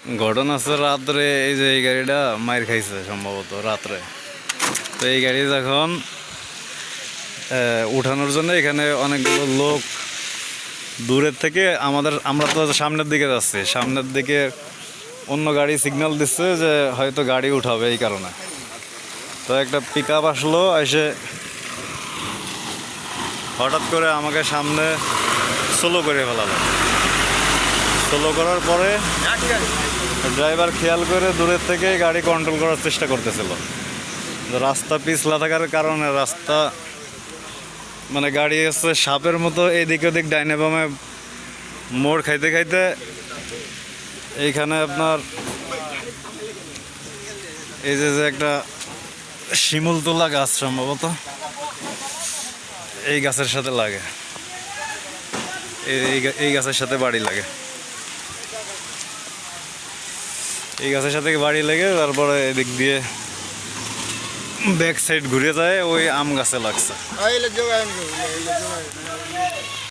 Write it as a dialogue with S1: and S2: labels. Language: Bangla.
S1: ঘটনা আছে রাত্রে, এই যে এই গাড়িটা মাইর খাইছে সম্ভবত রাত্রে। তো এই গাড়ি যখন উঠানোর জন্য এখানে অনেকগুলো লোক দূরের থেকে আমরা তো সামনের দিকে যাচ্ছি, সামনের দিকে অন্য গাড়ি সিগন্যাল দিচ্ছে যে হয়তো গাড়ি উঠাবে, এই কারণে। তো একটা পিক আপ আসলো, এসে হঠাৎ করে আমাকে সামনে স্লো করে ফেলালো। স্লো করার পরে ড্রাইভার খেয়াল করে দূরের থেকে গাড়ি কন্ট্রোল করার চেষ্টা করতেছিল। রাস্তা পিছলা থাকার কারণে রাস্তা মানে গাড়ি হচ্ছে সাপের মতো এদিক ওদিক ডাইনে বামে মোড় খাইতে খাইতে এইখানে আপনার এই যে একটা শিমুল তোলা গাছ সম্ভবত এই গাছের সাথে লাগে, এই গাছের সাথে বাড়ি লাগে, এই গাছের সাথে বাড়ি লেগে তারপরে এদিক দিয়ে ব্যাক সাইড ঘুরে যায়, ওই আম গাছে লাগছে।